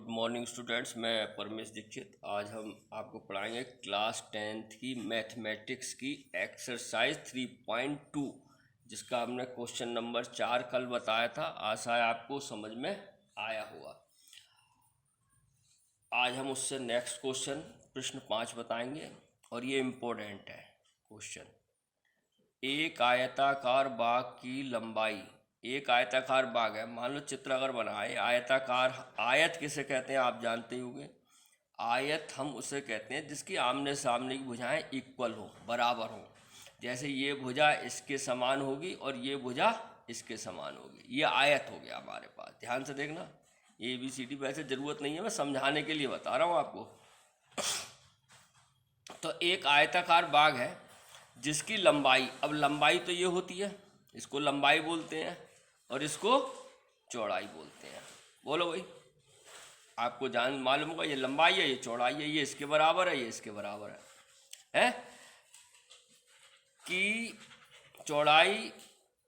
Good morning students, मैं परमेश दीक्षित। आज हम आपको पढ़ाएंगे क्लास 10th की मैथमेटिक्स की एक्सरसाइज 3.2, जिसका हमने क्वेश्चन नंबर 4 कल बताया था। आशा है आपको समझ में आया होगा। आज हम उससे नेक्स्ट क्वेश्चन प्रश्न 5 बताएंगे और ये इम्पोर्टेंट है क्वेश्चन। एक आयताकार बाग की लंबाई, एक आयताकार बाग है, मान लो चित्र अगर बनाए आयताकार। आयत किसे कहते हैं आप जानते ही होंगे। आयत हम उसे कहते हैं जिसकी आमने सामने की भुजाएं इक्वल हो, बराबर हो। जैसे ये भुजा इसके समान होगी और ये भुजा इसके समान होगी, ये आयत हो गया हमारे पास। ध्यान से देखना, ABCD वैसे ज़रूरत नहीं है, मैं समझाने के लिए बता रहा हूँ आपको। तो एक आयताकार बाग है जिसकी लंबाई, अब लंबाई तो ये होती है, इसको लंबाई बोलते हैं और इसको चौड़ाई बोलते हैं। बोलो भाई, आपको जान मालूम होगा, ये लंबाई है, ये चौड़ाई है, ये इसके बराबर है, ये इसके बराबर है कि चौड़ाई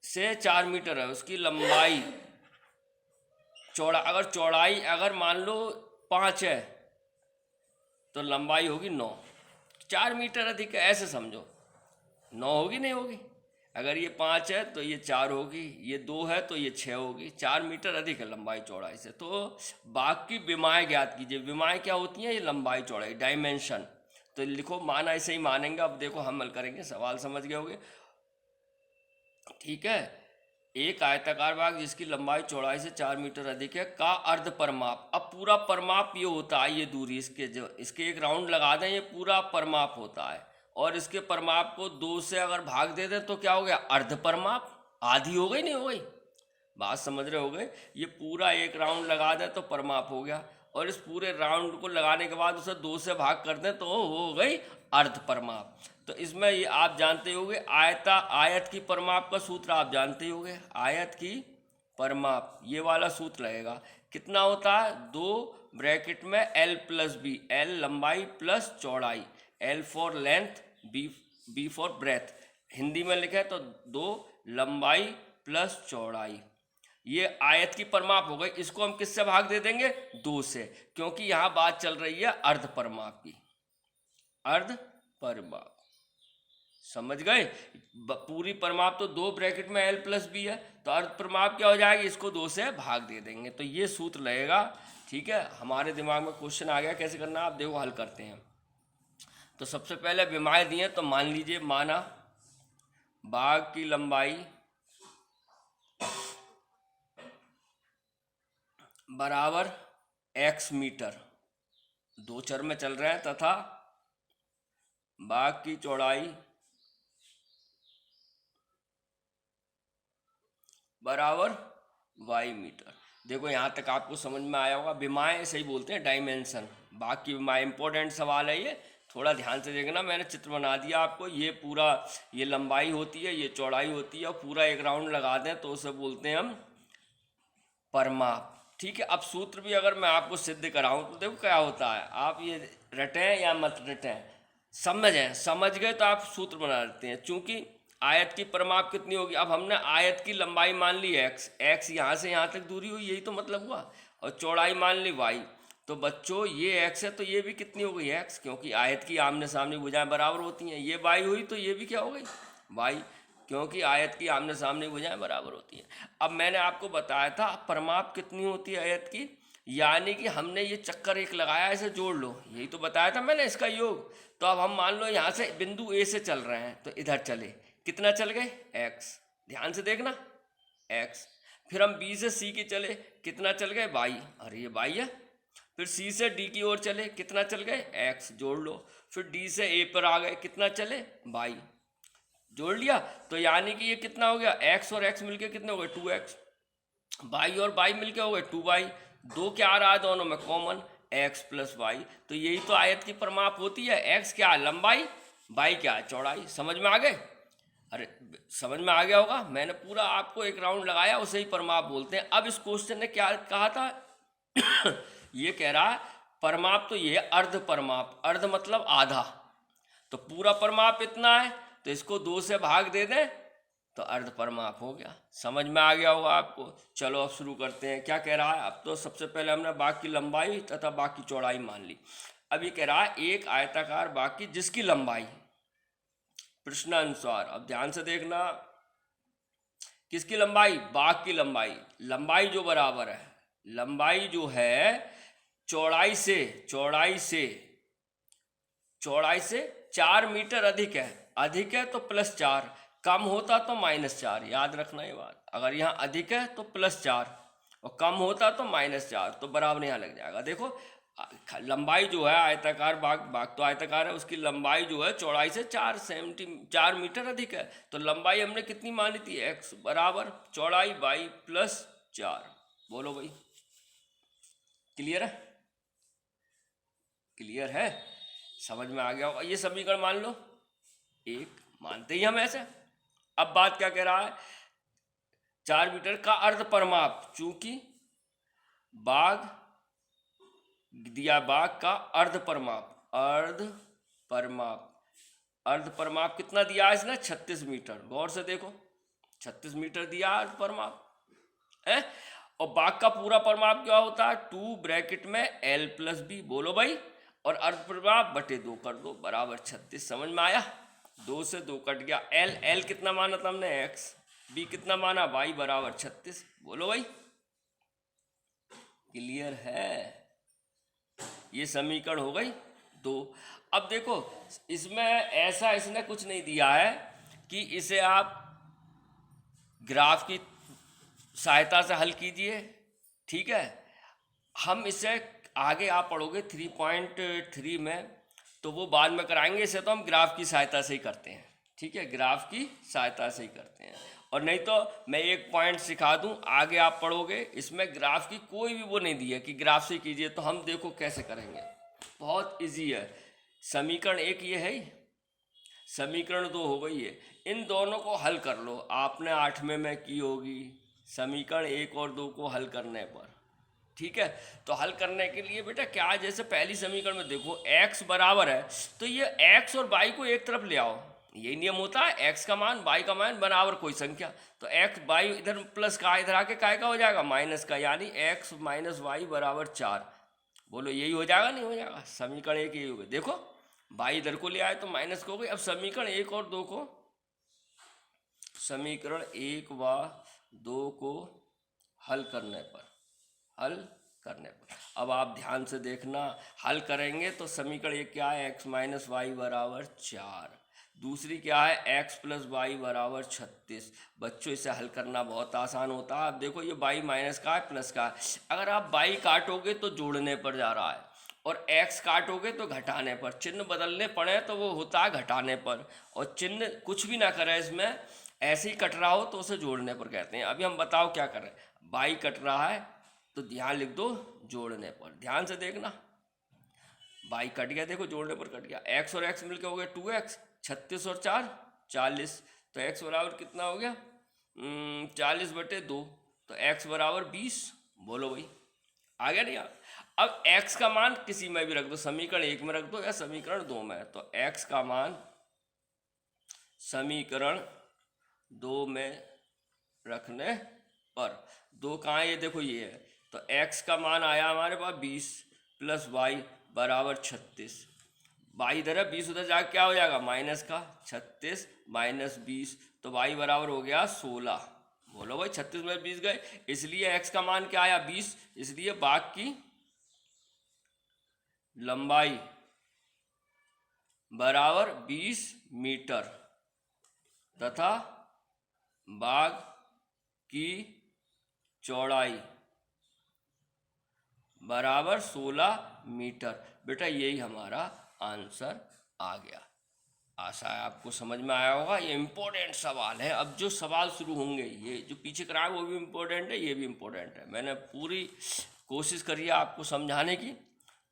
से 4 मीटर है, उसकी लंबाई अगर चौड़ाई अगर मान लो 5 है तो लंबाई होगी 9। 4 मीटर अधिक है, ऐसे समझो। 9 होगी नहीं होगी? अगर ये 5 है तो ये 4 होगी, ये 2 है तो ये 6 होगी। 4 मीटर अधिक है लंबाई चौड़ाई से। तो बाग की विमाएँ ज्ञात कीजिए। विमाएँ क्या होती हैं? ये लंबाई चौड़ाई, डायमेंशन। तो लिखो, मान ऐसे ही मानेंगे। अब देखो हम हल करेंगे, सवाल समझ गए होगे, ठीक है। एक आयताकार बाग जिसकी लंबाई चौड़ाई से 4 मीटर अधिक है का अर्ध परमाप। अब पूरा परमाप ये होता है, ये दूरी इसके एक राउंड लगा दें, ये पूरा परमाप होता है। और इसके परमाप को 2 से अगर भाग दे दें तो क्या हो गया? अर्ध परमाप। आधी हो गई नहीं हो गई? बात समझ रहे हो गए? ये पूरा एक राउंड लगा दें तो परमाप हो गया, और इस पूरे राउंड को लगाने के बाद उसे 2 से भाग कर दें तो हो गई अर्ध परमाप। तो इसमें ये आप जानते होंगे, आयत की परमाप का सूत्र आप जानते होंगे। आयत की परमाप ये वाला सूत्र रहेगा। कितना होता है? 2 ब्रैकेट में L + B, L लंबाई प्लस चौड़ाई, L for length, B for breadth. Hindi में लिखे तो 2 लंबाई प्लस चौड़ाई, ये आयत की परमाप हो गई। इसको हम किससे भाग दे देंगे? 2 से, क्योंकि यहाँ बात चल रही है अर्ध परमाप की। अर्ध परमाप समझ गए? पूरी परमाप तो 2 ब्रैकेट में L + B है, तो अर्ध परमाप क्या हो जाएगी? इसको 2 से भाग दे देंगे, तो ये सूत्र लगेगा। ठीक है, हमारे दिमाग में क्वेश्चन आ गया कैसे करना है। आप देखो हल करते हैं। तो सबसे पहले विमाएँ दिए, तो मान लीजिए, माना बाग की लंबाई बराबर x मीटर, 2 चर में चल रहे हैं, तथा बाग की चौड़ाई बराबर y मीटर। देखो यहाँ तक आपको समझ में आया होगा। विमाएँ ऐसे ही बोलते हैं, डायमेंशन। बाग की विमाएँ, इंपॉर्टेंट सवाल है ये, थोड़ा ध्यान से देखना। मैंने चित्र बना दिया आपको। ये पूरा, ये लंबाई होती है, ये चौड़ाई होती है, और पूरा एक राउंड लगा दें तो उसे बोलते हैं हम परमाप। ठीक है, अब सूत्र भी अगर मैं आपको सिद्ध कराऊं तो देखो क्या होता है। आप ये रटें या मत रटें, समझ गए तो आप सूत्र बना देते हैं। चूंकि आयत की परमाप कितनी होगी? अब हमने आयत की लंबाई मान ली x यहाँ से यहाँ तक दूरी हुई, यही तो मतलब हुआ, और चौड़ाई मान ली y। तो बच्चों ये x है तो ये भी कितनी हो गई? x, क्योंकि आयत की आमने सामने भुजाएं बराबर होती हैं। ये y हुई तो ये भी क्या हो गई? y, क्योंकि आयत की आमने सामने भुजाएं बराबर होती हैं। अब मैंने आपको बताया था परमाप कितनी होती है आयत की, यानी कि हमने ये चक्कर एक लगाया, इसे जोड़ लो, यही तो बताया था मैंने, इसका योग। तो अब हम मान लो यहाँ से बिंदु A से चल रहे हैं, तो इधर चले, कितना चल गए? x। ध्यान से देखना, x। फिर हम B से C के चले, कितना चल गए? y। अरे ये y है। फिर C से D की ओर चले, कितना चल गए? x, जोड़ लो। फिर D से A पर आ गए, कितना चले? y, जोड़ लिया। तो यानी कि ये कितना हो गया? x और x मिलके कितने हो गए? 2x। y और y मिलके हो गए 2y। 2 क्या आ रहा है दोनों में? Common, x + y। तो यही तो आयत की परमाप होती है। x क्या है? लंबाई, y क्या है? चौड़ाई। समझ में आ गए? अरे समझ में आ गया होगा। मैंने पूरा आपको एक राउंड लगाया, उसे ही परमाप बोलते हैं। अब इस क्वेश्चन ने क्या कहा था? ये कह रहा है परमाप तो ये अर्ध परमाप, अर्ध मतलब आधा। तो पूरा परमाप इतना है, तो इसको 2 से भाग दे दें तो अर्ध परिमाप हो गया। समझ में आ गया होगा आपको। चलो अब शुरू करते हैं। क्या कह रहा है, अब तो सबसे पहले हमने बाग की लंबाई तथा बाग की चौड़ाई मान ली। अब ये कह रहा है एक आयताकार बाग की जिसकी लंबाई प्रश्नानुसार, अब ध्यान से देखना, किसकी लंबाई, बाग की लंबाई, लंबाई जो बराबर है, लंबाई जो है चौड़ाई से 4 मीटर अधिक है तो +4, कम होता तो -4। याद रखना ये बात, अगर यहाँ अधिक है तो +4 और कम होता तो -4, तो बराबर यहाँ लग जाएगा। देखो लंबाई जो है आयताकार बाग तो आयताकार है, उसकी लंबाई जो है चौड़ाई से 4 मीटर अधिक है, तो लंबाई हमने कितनी मानी थी, x बराबर चौड़ाई बाई +4। बोलो भाई, क्लियर है, क्लियर है, समझ में आ गया होगा। ये समीकरण मान लो एक, मानते ही हम ऐसे। अब बात क्या कह रहा है, 4 मीटर का अर्ध परिमाप, चूंकि बाग दिया, बाग का अर्ध परिमाप कितना दिया है इसने, 36 मीटर। गौर से देखो 36 मीटर दिया अर्ध परिमाप है। और बाग का पूरा परिमाप क्या होता है, 2 ब्रैकेट में l+b, बोलो भाई, और अर्ध परिमाप बटे 2 कर दो बराबर 36। समझ में आया, 2 से 2 कट गया। l कितना माना था हमने, x, b कितना माना, y बराबर 36। बोलो भाई, क्लियर है। ये समीकरण हो गई 2। अब देखो इसमें ऐसा इसने कुछ नहीं दिया है कि इसे आप ग्राफ की सहायता से हल कीजिए, ठीक है। हम इसे आगे आप पढ़ोगे 3.3 में, तो वो बाद में कराएंगे। इसे तो हम ग्राफ की सहायता से ही करते हैं, ठीक है, ग्राफ की सहायता से ही करते हैं। और नहीं तो मैं एक पॉइंट सिखा दूं, आगे आप पढ़ोगे, इसमें ग्राफ की कोई भी वो नहीं दी है कि ग्राफ से कीजिए। तो हम देखो कैसे करेंगे, बहुत इजी है। समीकरण 1 ये है, समीकरण 2 हो गई है, इन दोनों को हल कर लो। आपने 8वें में की होगी समीकरण 1 और 2 को हल करने पर, ठीक है। तो हल करने के लिए बेटा क्या है, जैसे पहली समीकरण में देखो x बराबर है, तो ये x और y को एक तरफ ले आओ। यही नियम होता है, x का मान y का मान बराबर कोई संख्या, तो x y इधर प्लस का, इधर आके काय का हो जाएगा, माइनस का, यानी x - y बराबर 4। बोलो यही हो जाएगा, नहीं हो जाएगा, समीकरण 1 यही हो गया। देखो y इधर को ले आए तो माइनस को हो गई। अब समीकरण 1 और 2 को, समीकरण 1 व 2 को हल करने पर, अब आप ध्यान से देखना, हल करेंगे तो समीकरण 1 क्या है, x - y बराबर 4, दूसरी क्या है, x + y बराबर 36। बच्चों इसे हल करना बहुत आसान होता है। अब देखो ये y माइनस का है, प्लस का है, अगर आप y काटोगे तो जोड़ने पर जा रहा है, और x काटोगे तो घटाने पर। चिन्ह बदलने पड़े तो वो होता है घटाने पर, और चिन्ह कुछ भी ना करे इसमें, ऐसे ही कट रहा हो तो उसे जोड़ने पर कहते हैं। अभी हम बताओ क्या करें, y कट रहा है तो ध्यान लिख दो जोड़ने पर। ध्यान से देखना, y कट गया, देखो जोड़ने पर कट गया। x और x मिलके हो गया 2x, 36 और 4 40, तो x बराबर कितना हो गया, 40/2, तो x बराबर 20। बोलो भाई, आ गया नहीं? अब x का मान किसी में भी रख दो, समीकरण 1 में रख दो या समीकरण 2 में, तो x का मान समीकरण 2 में रखने पर, 2 कहाँ है, ये देखो ये है, तो x का मान आया हमारे पास 20 + y बराबर 36। y इधर है, 20 उधर जाकर क्या हो जाएगा, माइनस का, 36 - 20, तो y बराबर हो गया 16। बोलो भाई, 36 में 20 गए, इसलिए x का मान क्या आया, 20। इसलिए बाग की लंबाई बराबर 20 मीटर तथा बाग की चौड़ाई बराबर 16 मीटर। बेटा यही हमारा आंसर आ गया। आशा है आपको समझ में आया होगा। ये इम्पोर्टेंट सवाल है। अब जो सवाल शुरू होंगे, ये जो पीछे कराए वो भी इम्पोर्टेंट है, ये भी इम्पोर्टेंट है। मैंने पूरी कोशिश करी है आपको समझाने की।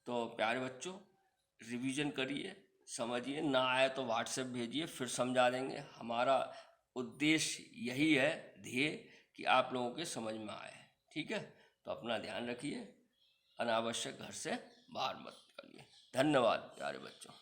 तो प्यारे बच्चों, रिवीजन करिए, समझिए, ना आए तो व्हाट्सएप भेजिए, फिर समझा देंगे। हमारा उद्देश्य यही है, ध्येय, कि आप लोगों के समझ में आए। ठीक है, तो अपना ध्यान रखिए, अनावश्यक घर से बाहर मत निकलिए। धन्यवाद प्यारे बच्चों।